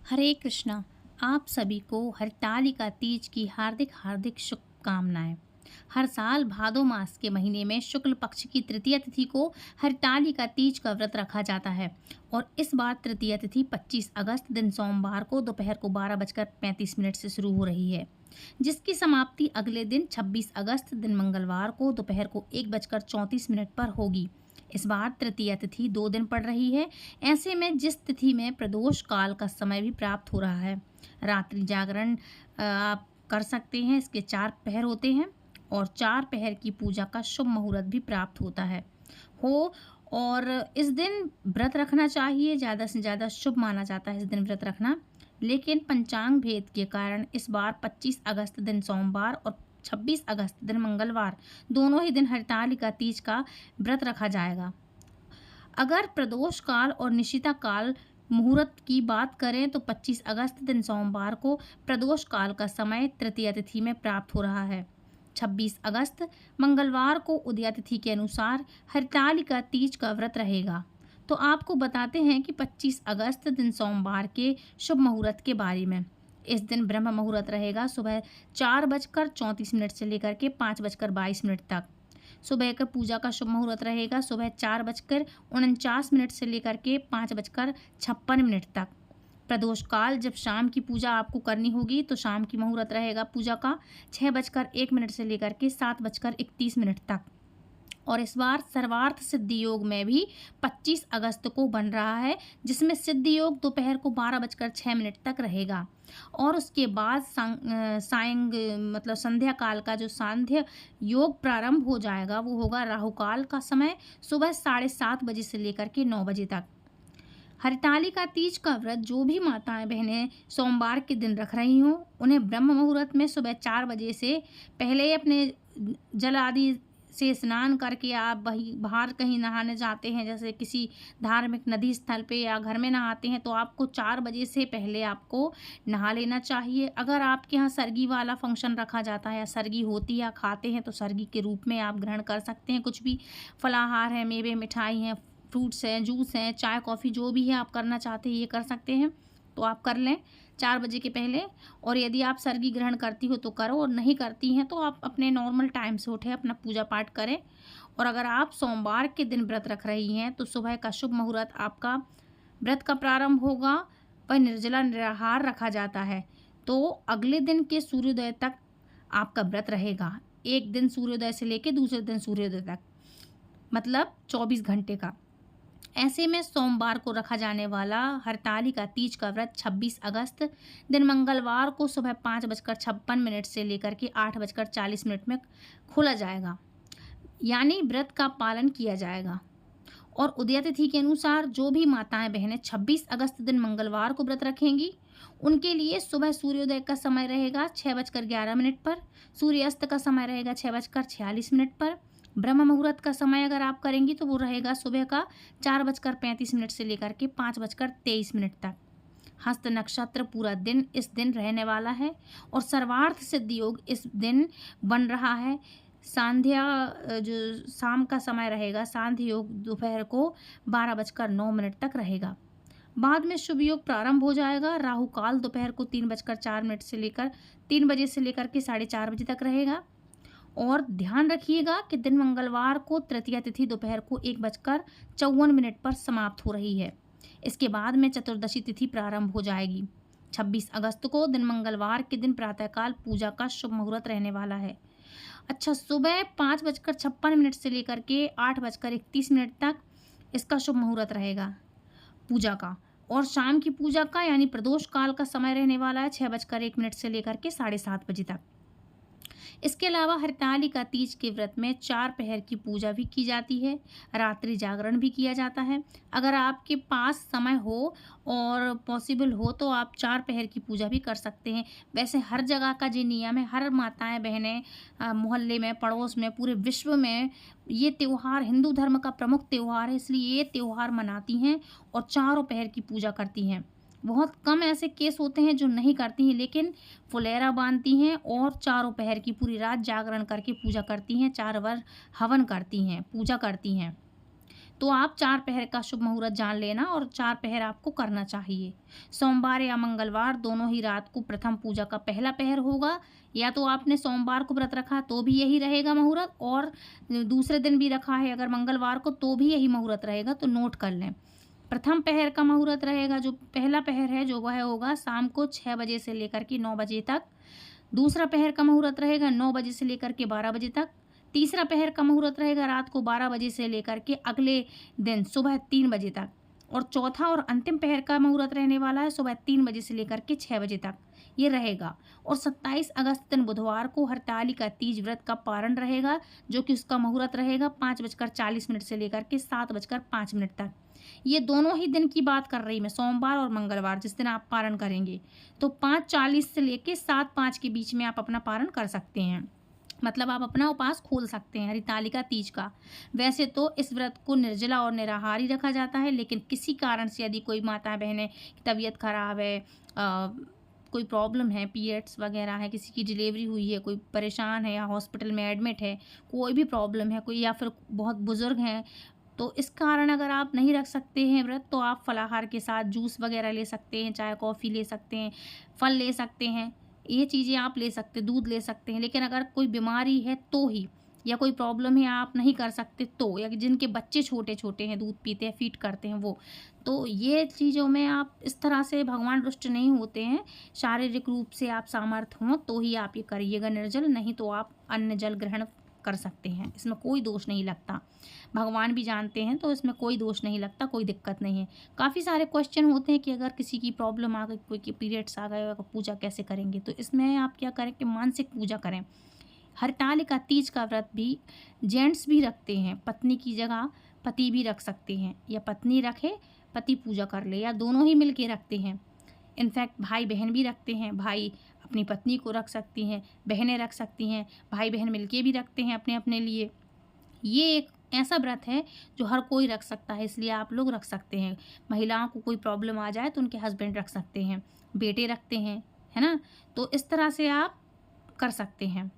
हरे कृष्णा। आप सभी को हरतालिका तीज की हार्दिक हार्दिक शुभकामनाएं। हर साल भादो मास के महीने में शुक्ल पक्ष की तृतीय तिथि को हरतालिका तीज का व्रत रखा जाता है और इस बार तृतीय तिथि 25 अगस्त दिन सोमवार को दोपहर को 12:35 से शुरू हो रही है, जिसकी समाप्ति अगले दिन 26 अगस्त दिन मंगलवार को दोपहर को 1:34 पर होगी। इस बार तृतीय तिथि 2 दिन पड़ रही है। ऐसे में जिस तिथि में प्रदोष काल का समय भी प्राप्त हो रहा है, रात्रि जागरण आप कर सकते हैं। इसके 4 पहर होते हैं और 4 पहर की पूजा का शुभ मुहूर्त भी प्राप्त होता है और इस दिन व्रत रखना चाहिए। ज़्यादा से ज़्यादा शुभ माना जाता है इस दिन व्रत रखना, लेकिन पंचांग भेद के कारण इस बार 25 अगस्त दिन सोमवार और 26 अगस्त दिन मंगलवार दोनों ही दिन हरतालिका तीज का व्रत रखा जाएगा। अगर प्रदोष काल और निशिता काल मुहूर्त की बात करें तो 25 अगस्त दिन सोमवार को प्रदोष काल का समय तृतीय तिथि में प्राप्त हो रहा है। 26 अगस्त मंगलवार को उदया तिथि के अनुसार हरतालिका तीज का व्रत रहेगा। तो आपको बताते हैं कि 25 अगस्त दिन सोमवार के शुभ मुहूर्त के बारे में। इस दिन ब्रह्म मुहूर्त रहेगा सुबह 4:34 से लेकर के 5:22 तक। सुबह का पूजा का शुभ मुहूर्त रहेगा सुबह 4:49 से लेकर के 5:56 तक। प्रदोष काल जब शाम की पूजा आपको करनी होगी तो शाम की मुहूर्त रहेगा पूजा का 6:01 से लेकर के 7:31 तक। और इस बार सर्वार्थ सिद्धि योग में भी 25 अगस्त को बन रहा है, जिसमें सिद्धि योग दोपहर को 12:06 तक रहेगा और उसके बाद सायंग मतलब संध्या काल का जो सांध्य योग प्रारंभ हो जाएगा वो होगा राहु काल का समय सुबह 7:30 से लेकर के 9 बजे तक। हरतालिका तीज का व्रत जो भी माताएं बहनें सोमवार के दिन रख रही हों, उन्हें ब्रह्म मुहूर्त में सुबह 4 बजे से पहले अपने जल आदि से स्नान करके आप वही बाहर कहीं नहाने जाते हैं, जैसे किसी धार्मिक नदी स्थल पे या घर में नहाते हैं, तो आपको 4 बजे से पहले आपको नहा लेना चाहिए। अगर आपके यहाँ सरगी वाला फंक्शन रखा जाता है या सरगी होती है या खाते हैं तो सरगी के रूप में आप ग्रहण कर सकते हैं। कुछ भी फलाहार है, मेवे मिठाई हैं, फ्रूट्स हैं, जूस हैं, चाय कॉफ़ी जो भी है आप करना चाहते हैं ये कर सकते हैं, तो आप कर लें 4 बजे के पहले। और यदि आप सरगी ग्रहण करती हो तो करो, और नहीं करती हैं तो आप अपने नॉर्मल टाइम से उठें, अपना पूजा पाठ करें। और अगर आप सोमवार के दिन व्रत रख रही हैं तो सुबह का शुभ मुहूर्त आपका व्रत का प्रारंभ होगा, वह निर्जला निराहार रखा जाता है। तो अगले दिन के सूर्योदय तक आपका व्रत रहेगा। एक दिन सूर्योदय से लेकर दूसरे दिन सूर्योदय तक, मतलब 24 घंटे का। ऐसे में सोमवार को रखा जाने वाला हरतालिका तीज का व्रत 26 अगस्त दिन मंगलवार को सुबह 5:56 से लेकर के 8:40 में खोला जाएगा, यानी व्रत का पालन किया जाएगा। और उदया तिथि के अनुसार जो भी माताएं बहनें 26 अगस्त दिन मंगलवार को व्रत रखेंगी, उनके लिए सुबह सूर्योदय का समय रहेगा 6:11 पर, सूर्यास्त का समय रहेगा 6:46 पर। ब्रह्म मुहूर्त का समय अगर आप करेंगी तो वो रहेगा सुबह का 4:35 से लेकर के 5:23 तक। हस्त नक्षत्र पूरा दिन इस दिन रहने वाला है और सर्वार्थ सिद्धि योग इस दिन बन रहा है। सांध्या जो शाम का समय रहेगा, सांध्य योग दोपहर को 12:09 तक रहेगा। बाद में शुभ योग प्रारंभ हो जाएगा। राहु काल दोपहर को 3:04 से लेकर 3 बजे से लेकर के 4:30 बजे तक रहेगा। और ध्यान रखिएगा कि दिन मंगलवार को तृतीया तिथि दोपहर को 1:54 पर समाप्त हो रही है। इसके बाद में चतुर्दशी तिथि प्रारंभ हो जाएगी। 26 अगस्त को दिन मंगलवार के दिन प्रातःकाल पूजा का शुभ मुहूर्त रहने वाला है। अच्छा, सुबह 5:56 से लेकर के 8:31 तक इसका शुभ मुहूर्त रहेगा पूजा का। और शाम की पूजा का यानी प्रदोष काल का समय रहने वाला है 6:01 से लेकर के 7:30 बजे तक। इसके अलावा हरतालिका तीज के व्रत में 4 पहर की पूजा भी की जाती है, रात्रि जागरण भी किया जाता है। अगर आपके पास समय हो और पॉसिबल हो तो आप 4 पहर की पूजा भी कर सकते हैं। वैसे हर जगह का जो नियम है, हर माताएं बहनें मोहल्ले में, पड़ोस में, पूरे विश्व में ये त्यौहार हिंदू धर्म का प्रमुख त्यौहार है, इसलिए ये त्यौहार मनाती हैं और चारों पहर की पूजा करती हैं। बहुत कम ऐसे केस होते हैं जो नहीं करती हैं, लेकिन फुलेरा बांधती हैं और चारों पहर की पूरी रात जागरण करके पूजा करती हैं, 4 बार हवन करती हैं, पूजा करती हैं। तो आप 4 पहर का शुभ मुहूर्त जान लेना और 4 पहर आपको करना चाहिए। सोमवार या मंगलवार दोनों ही रात को प्रथम पूजा का पहला पहर होगा, या तो आपने सोमवार को व्रत रखा तो भी यही रहेगा मुहूर्त, और दूसरे दिन भी रखा है अगर मंगलवार को तो भी यही मुहूर्त रहेगा, तो नोट कर लें। प्रथम पहर का मुहूर्त रहेगा, जो पहला पहर है जो वह होगा शाम को 6 बजे से लेकर के 9 बजे तक। दूसरा पहर का मुहूर्त रहेगा 9 बजे से लेकर के 12 बजे तक। तीसरा पहर का मुहूर्त रहेगा रात को 12 बजे से लेकर के अगले दिन सुबह 3 बजे तक। और चौथा और अंतिम पहर का मुहूर्त रहने वाला है सुबह 3 बजे से लेकर के 6 बजे तक ये रहेगा। और 27 अगस्त दिन बुधवार को हरतालिका तीज व्रत का पारण रहेगा, जो कि उसका मुहूर्त रहेगा 5:40 से लेकर के 7:05 तक। ये दोनों ही दिन की बात कर रही मैं, सोमवार और मंगलवार जिस दिन आप पारण करेंगे। तो 5:40 से लेकर 7:05 के बीच में आप अपना पारण कर सकते हैं, मतलब आप अपना उपवास खोल सकते हैं हरितालिका तीज का। वैसे तो इस व्रत को निर्जला और निराहारी रखा जाता है, लेकिन किसी कारण से यदि कोई माता बहनें की तबीयत खराब है, कोई प्रॉब्लम है, पीरियड्स वगैरह है, किसी की डिलीवरी हुई है, कोई परेशान है या हॉस्पिटल में एडमिट है, कोई भी प्रॉब्लम है, कोई या फिर बहुत बुजुर्ग हैं, तो इस कारण अगर आप नहीं रख सकते हैं व्रत, तो आप फलाहार के साथ जूस वगैरह ले सकते हैं, चाय कॉफ़ी ले सकते हैं, फल ले सकते हैं, ये चीज़ें आप ले सकते, दूध ले सकते हैं। लेकिन अगर कोई बीमारी है तो ही, या कोई प्रॉब्लम है आप नहीं कर सकते तो, या जिनके बच्चे छोटे छोटे हैं, दूध पीते हैं, फीड करते हैं वो, तो ये चीज़ों में आप इस तरह से भगवान रुष्ट नहीं होते हैं। शारीरिक रूप से आप सामर्थ्य हों तो ही आप ये करिएगा निर्जल, नहीं तो आप अन्न जल ग्रहण कर सकते हैं, इसमें कोई दोष नहीं लगता। भगवान भी जानते हैं तो इसमें कोई दोष नहीं लगता, कोई दिक्कत नहीं है। काफ़ी सारे क्वेश्चन होते हैं कि अगर किसी की प्रॉब्लम आ गई, कोई की पीरियड्स आ गए, पूजा कैसे करेंगे, तो इसमें आप क्या करें कि मानसिक पूजा करें। हरतालिका तीज का व्रत भी जेंट्स भी रखते हैं, पत्नी की जगह पति भी रख सकते हैं, या पत्नी रखे पति पूजा कर ले, या दोनों ही मिल के रखते हैं। इनफैक्ट भाई बहन भी रखते हैं, भाई अपनी पत्नी को रख सकती हैं, बहनें रख सकती हैं, भाई बहन मिलके भी रखते हैं अपने अपने लिए। ये एक ऐसा व्रत है जो हर कोई रख सकता है, इसलिए आप लोग रख सकते हैं। महिलाओं को कोई प्रॉब्लम आ जाए तो उनके हस्बैंड रख सकते हैं, बेटे रखते हैं, है ना, तो इस तरह से आप कर सकते हैं।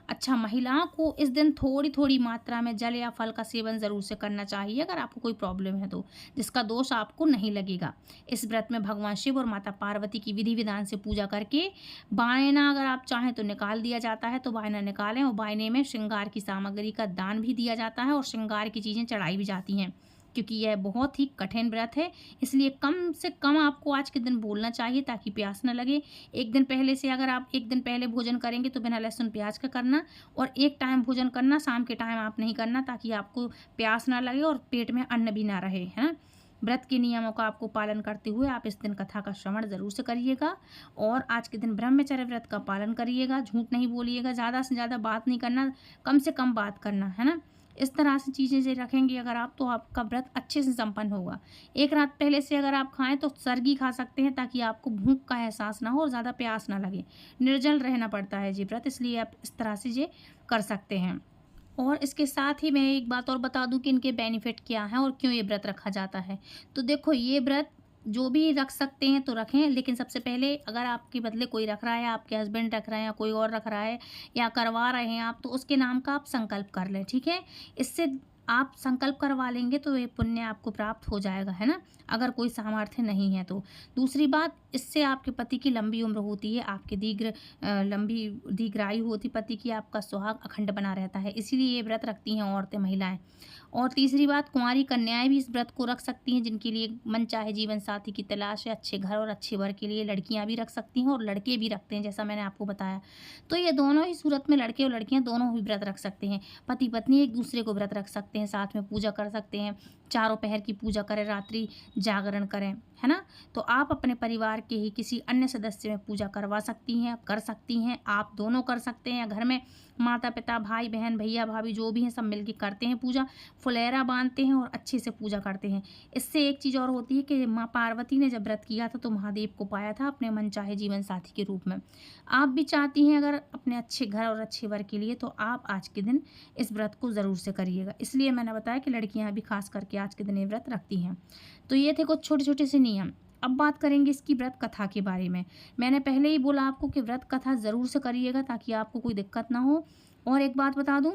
अच्छा, महिलाओं को इस दिन थोड़ी थोड़ी मात्रा में जल या फल का सेवन ज़रूर से करना चाहिए अगर आपको कोई प्रॉब्लम है तो, जिसका दोष आपको नहीं लगेगा। इस व्रत में भगवान शिव और माता पार्वती की विधि विधान से पूजा करके बायना अगर आप चाहें तो निकाल दिया जाता है, तो बायना निकालें, और बायने में श्रृंगार की सामग्री का दान भी दिया जाता है और श्रृंगार की चीज़ें चढ़ाई भी जाती हैं। क्योंकि यह बहुत ही कठिन व्रत है, इसलिए कम से कम आपको आज के दिन बोलना चाहिए ताकि प्यास न लगे। एक दिन पहले से अगर आप एक दिन पहले भोजन करेंगे तो बिना लहसुन प्याज का करना, और एक टाइम भोजन करना, शाम के टाइम आप नहीं करना, ताकि आपको प्यास ना लगे और पेट में अन्न भी ना रहे, है ना। व्रत के नियमों का आपको पालन करते हुए आप इस दिन कथा का श्रवण ज़रूर से करिएगा, और आज के दिन ब्रह्मचर्य व्रत का पालन करिएगा, झूठ नहीं बोलिएगा, ज़्यादा से ज़्यादा बात नहीं करना, कम से कम बात करना, है ना। इस तरह से चीज़ें से रखेंगे अगर आप, तो आपका व्रत अच्छे से संपन्न होगा। एक रात पहले से अगर आप खाएं तो सर्गी खा सकते हैं, ताकि आपको भूख का एहसास ना हो और ज़्यादा प्यास ना लगे। निर्जल रहना पड़ता है जी व्रत, इसलिए आप इस तरह से ये कर सकते हैं। और इसके साथ ही मैं एक बात और बता दूं कि इनके बेनिफिट क्या हैं और क्यों ये व्रत रखा जाता है। तो देखो, ये व्रत जो भी रख सकते हैं तो रखें, लेकिन सबसे पहले अगर आपके बदले कोई रख रहा है, आपके हस्बैंड रख रहे हैं या कोई और रख रहा है या करवा रहे हैं आप, तो उसके नाम का आप संकल्प कर लें, ठीक है। इससे आप संकल्प करवा लेंगे तो ये पुण्य आपको प्राप्त हो जाएगा, है ना, अगर कोई सामर्थ्य नहीं है तो। दूसरी बात, इससे आपके पति की लंबी उम्र होती है, आपके लंबी दीर्घायु होती पति की, आपका सुहाग अखंड बना रहता है, इसीलिए ये व्रत रखती हैं औरतें, महिलाएं। और तीसरी बात, कुंवारी कन्याएं भी इस व्रत को रख सकती हैं, जिनके लिए मन चाहे जीवन साथी की तलाश है, अच्छे घर और अच्छे वर के लिए लड़कियां भी रख सकती हैं और लड़के भी रखते हैं, जैसा मैंने आपको बताया। तो ये दोनों ही सूरत में लड़के और लड़कियां दोनों ही व्रत रख सकते हैं। पति पत्नी एक दूसरे को व्रत रख सकते हैं, साथ में पूजा कर सकते हैं, चारों पहर की पूजा करें, रात्रि जागरण करें, है ना। तो आप अपने परिवार के ही किसी अन्य सदस्य में पूजा करवा सकती हैं, कर सकती हैं, आप दोनों कर सकते हैं, घर में माता पिता, भाई बहन, भैया भाभी जो भी हैं सब मिलके करते हैं पूजा, फुलेरा बांधते हैं और अच्छे से पूजा करते हैं। इससे एक चीज़ और होती है कि माँ पार्वती ने जब व्रत किया था तो महादेव को पाया था अपने मन चाहे जीवन साथी के रूप में। आप भी चाहती हैं अगर अपने अच्छे घर और अच्छे वर के लिए, तो आप आज के दिन इस व्रत को ज़रूर से करिएगा। इसलिए मैंने बताया कि लड़कियाँ भी खास करके आज के दिन ये व्रत रखती हैं। तो ये थे कुछ छोटे छोटे से नियम। अब बात करेंगे इसकी व्रत कथा के बारे में। मैंने पहले ही बोला आपको कि व्रत कथा ज़रूर से करिएगा ताकि आपको कोई दिक्कत ना हो। और एक बात बता दूं,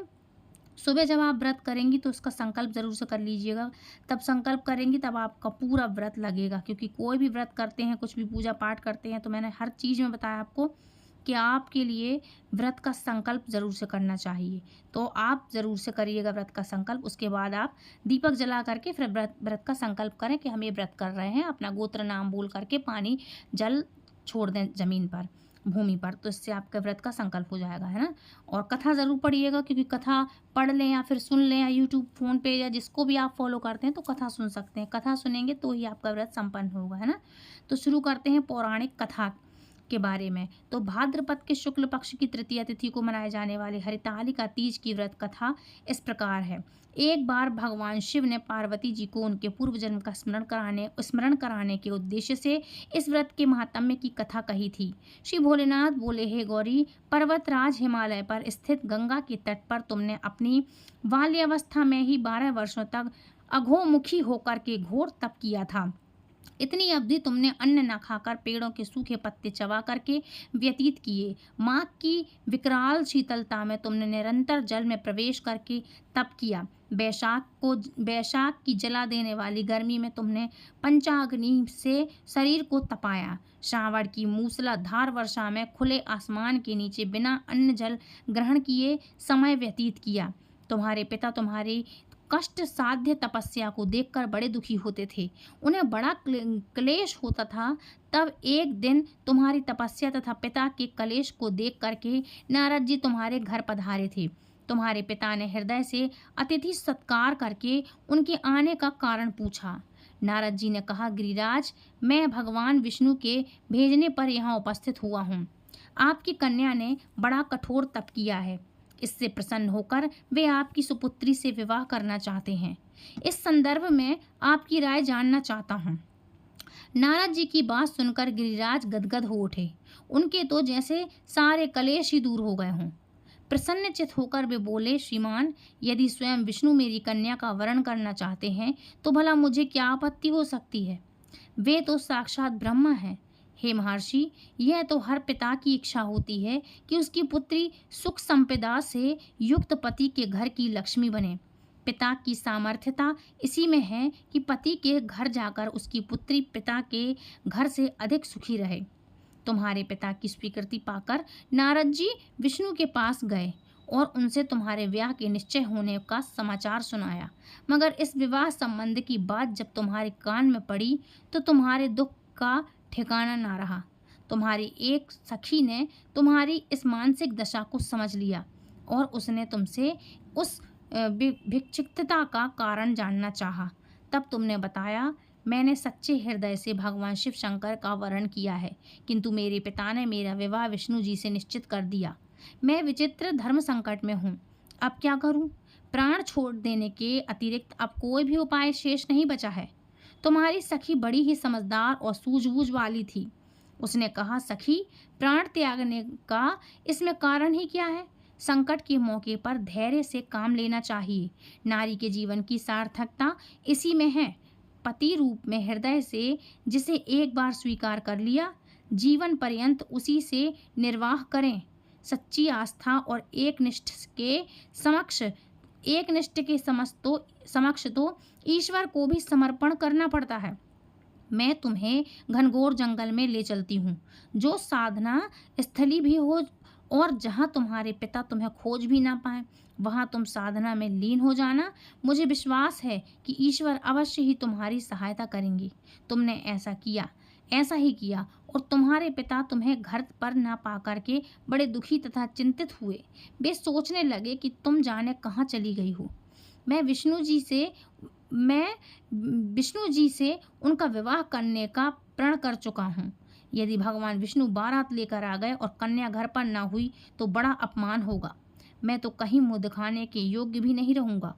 सुबह जब आप व्रत करेंगी तो उसका संकल्प ज़रूर से कर लीजिएगा। तब संकल्प करेंगी तब आपका पूरा व्रत लगेगा, क्योंकि कोई भी व्रत करते हैं, कुछ भी पूजा पाठ करते हैं, तो मैंने हर चीज़ में बताया आपको कि आपके लिए व्रत का संकल्प ज़रूर से करना चाहिए। तो आप ज़रूर से करिएगा व्रत का संकल्प। उसके बाद आप दीपक जला करके फिर व्रत व्रत का संकल्प करें कि हम ये व्रत कर रहे हैं। अपना गोत्र नाम बोल करके पानी जल छोड़ दें ज़मीन पर, भूमि पर, तो इससे आपके व्रत का संकल्प हो जाएगा, है ना। और कथा ज़रूर पढ़िएगा, क्योंकि कथा पढ़ लें या फिर सुन लें, या यूट्यूब फ़ोन पे या जिसको भी आप फॉलो करते हैं तो कथा सुन सकते हैं। कथा सुनेंगे तो ही आपका व्रत संपन्न होगा, है ना। तो शुरू करते हैं पौराणिक कथा के बारे में। तो भाद्रपद के शुक्ल पक्ष की तृतीया तिथि को मनाए जाने वाले हरितालिका तीज की व्रत कथा इस प्रकार है। एक बार भगवान शिव ने पार्वती जी को उनके पूर्व जन्म का स्मरण कराने के उद्देश्य से इस व्रत के महात्म्य की कथा कही थी। श्री भोलेनाथ बोले, हे गौरी, पर्वतराज हिमालय पर स्थित गंगा के तट पर तुमने अपनी बाल्यावस्था में ही 12 वर्षों तक अघोमुखी होकर के घोर तप किया था। इतनी अवधि तुमने अन्न न खाकर पेड़ों के सूखे पत्ते चबा करके व्यतीत किए। माघ की विकराल शीतलता में तुमने निरंतर जल में प्रवेश करके तप किया। बैशाख की जला देने वाली गर्मी में तुमने पंचाग्नि से शरीर को तपाया। श्रावण की मूसलाधार वर्षा में खुले आसमान के नीचे बिना अन्न जल ग्रहण किए समय व्यतीत किया। तुम्हारे पिता तुम्हारी कष्ट साध्य तपस्या को देखकर बड़े दुखी होते थे। उन्हें बड़ा क्लेश होता था। तब एक दिन तुम्हारी तपस्या तथा पिता के कलेश को देख करके नारद जी तुम्हारे घर पधारे थे। तुम्हारे पिता ने हृदय से अतिथि सत्कार करके उनके आने का कारण पूछा। नारद जी ने कहा, गिरिराज, मैं भगवान विष्णु के भेजने पर यहाँ उपस्थित हुआ हूँ। आपकी कन्या ने बड़ा कठोर तप किया है। इससे प्रसन्न होकर वे आपकी सुपुत्री से विवाह करना चाहते हैं। इस संदर्भ में आपकी राय जानना चाहता हूँ। नारद जी की बात सुनकर गिरिराज गदगद हो उठे। उनके तो जैसे सारे कलेश ही दूर हो गए हों। प्रसन्नचित होकर वे बोले, श्रीमान, यदि स्वयं विष्णु मेरी कन्या का वरण करना चाहते हैं तो भला मुझे क्या आपत्ति हो सकती है। वे तो साक्षात ब्रह्मा हैं। हे महर्षि, यह तो हर पिता की इच्छा होती है कि उसकी पुत्री सुख संपदा से युक्त पति के घर की लक्ष्मी बने। पिता की सामर्थ्यता इसी में है कि पति के घर जाकर उसकी पुत्री पिता के घर से अधिक सुखी रहे। तुम्हारे पिता की स्वीकृति पाकर नारद जी विष्णु के पास गए और उनसे तुम्हारे ब्याह के निश्चय होने का समाचार सुनाया। मगर इस विवाह संबंध की बात जब तुम्हारे कान में पड़ी तो तुम्हारे दुख का ठिकाना ना रहा। तुम्हारी एक सखी ने तुम्हारी इस मानसिक दशा को समझ लिया और उसने तुमसे उस भिक्षुकता का कारण जानना चाहा। तब तुमने बताया, मैंने सच्चे हृदय से भगवान शिव शंकर का वरण किया है, किंतु मेरे पिता ने मेरा विवाह विष्णु जी से निश्चित कर दिया। मैं विचित्र धर्म संकट में हूँ। अब क्या करूँ? प्राण छोड़ देने के अतिरिक्त अब कोई भी उपाय शेष नहीं बचा है। तुम्हारी सखी बड़ी ही समझदार और सूझबूझ वाली थी। उसने कहा, सखी, प्राण त्यागने का इसमें कारण ही क्या है? संकट के मौके पर धैर्य से काम लेना चाहिए। नारी के जीवन की सार्थकता इसी में है। पति रूप में हृदय से जिसे एक बार स्वीकार कर लिया, जीवन पर्यंत उसी से निर्वाह करें। सच्ची आस्था और एक निष्ठ के समक्ष तो ईश्वर को भी समर्पण करना पड़ता है। मैं तुम्हें घनघोर जंगल में ले चलती हूँ, जो साधना स्थली भी हो, और जहाँ तुम्हारे पिता तुम्हें खोज भी ना पाए, वहाँ तुम साधना में लीन हो जाना। मुझे विश्वास है कि ईश्वर अवश्य ही तुम्हारी सहायता करेंगे। तुमने ऐसा ही किया और तुम्हारे पिता तुम्हें घर पर ना पा करके बड़े दुखी तथा चिंतित हुए। वे सोचने लगे कि तुम जाने कहाँ चली गई हो। मैं विष्णु जी से उनका विवाह करने का प्रण कर चुका हूँ। यदि भगवान विष्णु बारात लेकर आ गए और कन्या घर पर ना हुई तो बड़ा अपमान होगा। मैं तो कहीं मुँह दिखाने के योग्य भी नहीं रहूँगा।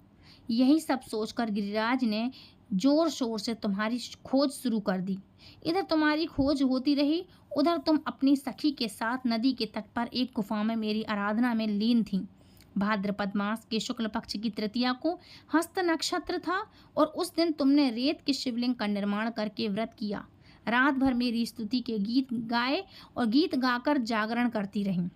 यही सब सोचकर गिरिराज ने जोर शोर से तुम्हारी खोज शुरू कर दी। इधर तुम्हारी खोज होती रही, उधर तुम अपनी सखी के साथ नदी के तट पर एक गुफा में मेरी आराधना में लीन थीं। भाद्रपद मास के शुक्ल पक्ष की तृतीया को हस्त नक्षत्र था और उस दिन तुमने रेत के शिवलिंग का निर्माण करके व्रत किया। रात भर मेरी स्तुति के गीत गाए और गीत गाकर जागरण करती रहीं।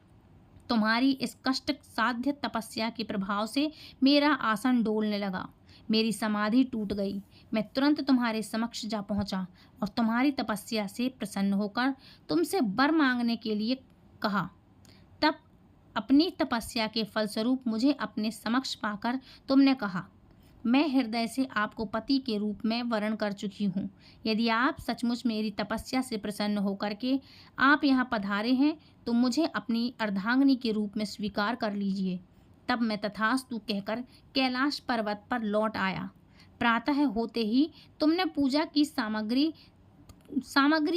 तुम्हारी इस कष्ट साध्य तपस्या के प्रभाव से मेरा आसन डोलने लगा, मेरी समाधि टूट गई। मैं तुरंत तुम्हारे समक्ष जा पहुंचा और तुम्हारी तपस्या से प्रसन्न होकर तुमसे वर मांगने के लिए कहा। तब अपनी तपस्या के फलस्वरूप मुझे अपने समक्ष पाकर तुमने कहा, मैं हृदय से आपको पति के रूप में वरण कर चुकी हूँ। यदि आप सचमुच मेरी तपस्या से प्रसन्न होकर के आप यहाँ पधारे हैं तो मुझे अपनी अर्धांगिनी के रूप में स्वीकार कर लीजिए। तब मैं तथास्तु कहकर कैलाश पर्वत पर लौट आया। प्रातः होते ही तुमने पूजा की सामग्री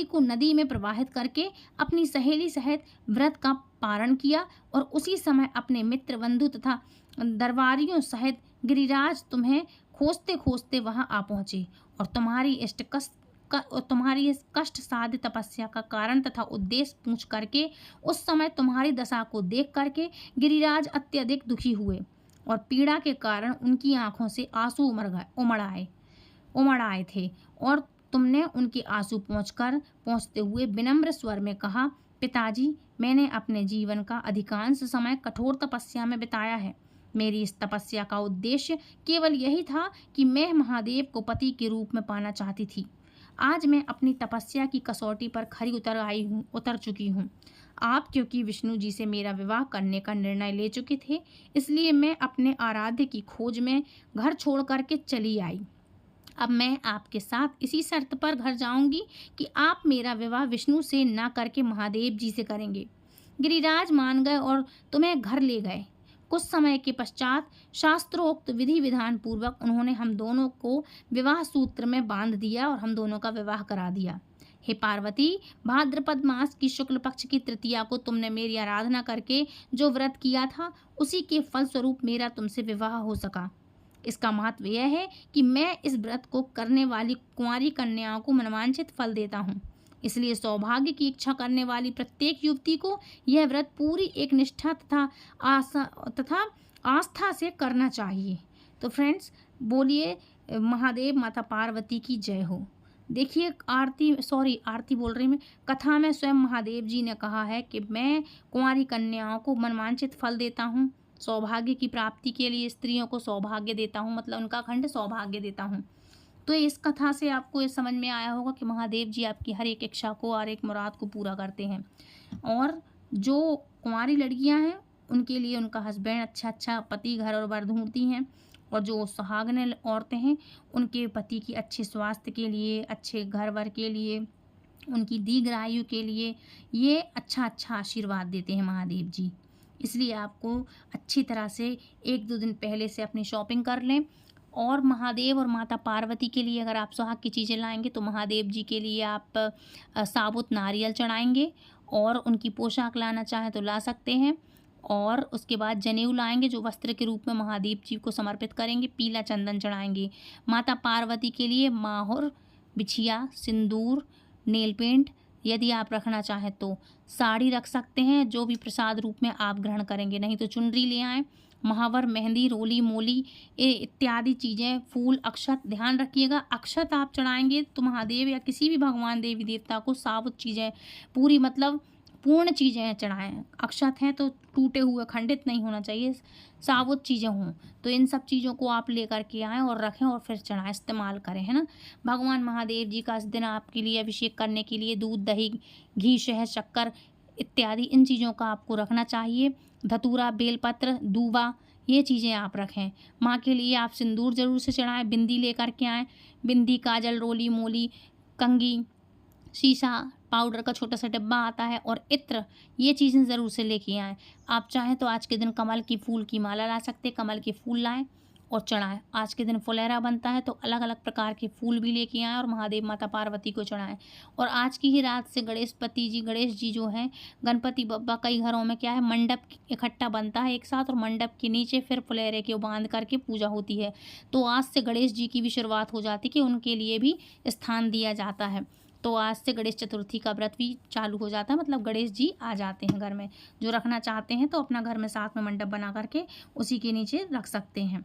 को नदी में प्रवाहित करके अपनी सहेली सहित व्रत का पारण किया और उसी समय अपने मित्र बंधु तथा दरबारियों सहित गिरिराज तुम्हें खोजते खोजते वहां आ पहुंचे और तुम्हारी इस कष्ट साध्य तपस्या का कारण तथा उद्देश्य पूछ करके उस समय तुम्हारी दशा को देख करके गिरिराज अत्यधिक दुखी हुए और पीड़ा के कारण उनकी आंखों से आंसू उमड़ आए थे और तुमने उनके आंसू पहुँचते हुए विनम्र स्वर में कहा, पिताजी, मैंने अपने जीवन का अधिकांश समय कठोर तपस्या में बिताया है। मेरी इस तपस्या का उद्देश्य केवल यही था कि मैं महादेव को पति के रूप में पाना चाहती थी। आज मैं अपनी तपस्या की कसौटी पर खरी उतर चुकी हूँ। आप क्योंकि विष्णु जी से मेरा विवाह करने का निर्णय ले चुके थे, इसलिए मैं अपने आराध्य की खोज में घर छोड़ करके चली आई। अब मैं आपके साथ इसी शर्त पर घर जाऊंगी कि आप मेरा विवाह विष्णु से ना करके महादेव जी से करेंगे। गिरिराज मान गए और तुम्हें घर ले गए। कुछ समय के पश्चात शास्त्रोक्त विधि विधान पूर्वक उन्होंने हम दोनों को विवाह सूत्र में बांध दिया और हम दोनों का विवाह करा दिया। हे पार्वती, भाद्रपद मास की शुक्ल पक्ष की तृतीया को तुमने मेरी आराधना करके जो व्रत किया था, उसी के फलस्वरूप मेरा तुमसे विवाह हो सका। इसका महत्व यह है कि मैं इस व्रत को करने वाली कुंवारी कन्याओं को मनवांछित फल देता हूँ। इसलिए सौभाग्य की इच्छा करने वाली प्रत्येक युवती को यह व्रत पूरी एक निष्ठा तथा आस्था से करना चाहिए। तो फ्रेंड्स, बोलिए महादेव माता पार्वती की जय हो। देखिए आरती बोल रही मैं। कथा में स्वयं महादेव जी ने कहा है कि मैं कुंवारी कन्याओं को मनवांछित फल देता हूँ, सौभाग्य की प्राप्ति के लिए स्त्रियों को सौभाग्य देता हूँ, मतलब उनका अखंड सौभाग्य देता हूँ। तो इस कथा से आपको ये समझ में आया होगा कि महादेव जी आपकी हर एक इच्छा को और एक मुराद को पूरा करते हैं। और जो कुंवारी लड़कियां हैं उनके लिए उनका हस्बैंड अच्छा पति घर और वर ढूंढती हैं, और जो सुहागन औरतें हैं उनके पति की अच्छे स्वास्थ्य के लिए, अच्छे घर वर के लिए, उनकी दीर्घ आयु के लिए ये अच्छा आशीर्वाद देते हैं महादेव जी। इसलिए आपको अच्छी तरह से 1-2 दिन पहले से अपनी शॉपिंग कर लें। और महादेव और माता पार्वती के लिए अगर आप सुहाग की चीज़ें लाएंगे तो महादेव जी के लिए आप साबुत नारियल चढ़ाएंगे, और उनकी पोशाक लाना चाहें तो ला सकते हैं। और उसके बाद जनेऊ लाएंगे जो वस्त्र के रूप में महादेव जी को समर्पित करेंगे। पीला चंदन चढ़ाएंगे। माता पार्वती के लिए माहुर, बिछिया, सिंदूर, नेल पेंट, यदि आप रखना चाहें तो साड़ी रख सकते हैं जो भी प्रसाद रूप में आप ग्रहण करेंगे, नहीं तो चुनरी ले आएँ। महावर, मेहंदी, रोली, मोली इत्यादि चीज़ें, फूल, अक्षत, ध्यान रखिएगा अक्षत आप चढ़ाएंगे तो महादेव या किसी भी भगवान देवी देवता को साबुत चीज़ें, पूरी मतलब पूर्ण चीज़ें चढ़ाएं। अक्षत हैं तो टूटे हुए खंडित नहीं होना चाहिए, साबुत चीज़ें हों। तो इन सब चीज़ों को आप लेकर के आएँ और रखें और फिर चढ़ाएं, इस्तेमाल करें, है ना। भगवान महादेव जी का इस दिन आपके लिए अभिषेक करने के लिए दूध, दही, घी, शहद, शक्कर इत्यादि इन चीज़ों का आपको रखना चाहिए। धतूरा, बेलपत्र, दूबा, ये चीज़ें आप रखें। माँ के लिए आप सिंदूर ज़रूर से चढ़ाएं। बिंदी लेकर के आएँ। बिंदी, काजल, रोली, मोली, कंघी, शीशा पाउडर का छोटा सा डब्बा आता है, और इत्र, ये चीज़ें ज़रूर से लेके आएँ। आप चाहें तो आज के दिन कमल की फूल की माला ला सकते हैं, कमल के फूल लाएं और चढ़ाएं। आज के दिन फुलेरा बनता है तो अलग अलग प्रकार के फूल भी लेके आएँ और महादेव माता पार्वती को चढ़ाएं। और आज की ही रात से गणेश जी जो हैं, गणपति बप्पा, कई घरों में क्या है, मंडप इकट्ठा बनता है एक साथ, और मंडप के नीचे फिर फुलेरे के बांध करके पूजा होती है। तो आज से गणेश जी की भी शुरुआत हो जाती है कि उनके लिए भी स्थान दिया जाता है। तो आज से गणेश चतुर्थी का व्रत भी चालू हो जाता है, मतलब गणेश जी आ जाते हैं घर में। जो रखना चाहते हैं तो अपना घर में साथ में मंडप बना करके उसी के नीचे रख सकते हैं।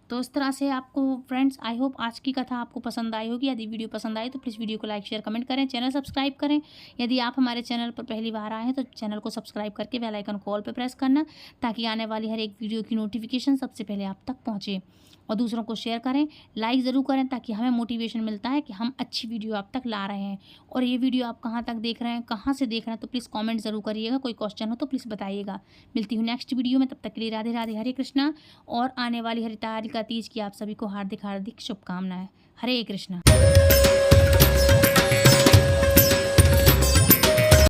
तो इस तरह से आपको फ्रेंड्स आई होप आज की कथा आपको पसंद आई होगी। यदि वीडियो पसंद आई तो प्लीज़ वीडियो को लाइक शेयर कमेंट करें, चैनल सब्सक्राइब करें। यदि आप हमारे चैनल पर पहली बार आए हैं तो चैनल को सब्सक्राइब करके बेल आइकन कॉल पे प्रेस करना, ताकि आने वाली हर एक वीडियो की नोटिफिकेशन सबसे पहले आप तक पहुँचे। और दूसरों को शेयर करें, लाइक ज़रूर करें, ताकि हमें मोटिवेशन मिलता है कि हम अच्छी वीडियो आप तक ला रहे हैं। और ये वीडियो आप कहाँ तक देख रहे हैं, कहाँ से देख रहे हैं, तो प्लीज़ कमेंट ज़रूर करिएगा। कोई क्वेश्चन हो तो प्लीज़ बताइएगा। मिलती हूँ नेक्स्ट वीडियो में, तब तक के लिए राधे राधे, हरे कृष्णा। और आने वाली हरितालिका तीज की आप सभी को हार्दिक हार्दिक शुभकामनाएं। हरे कृष्णा।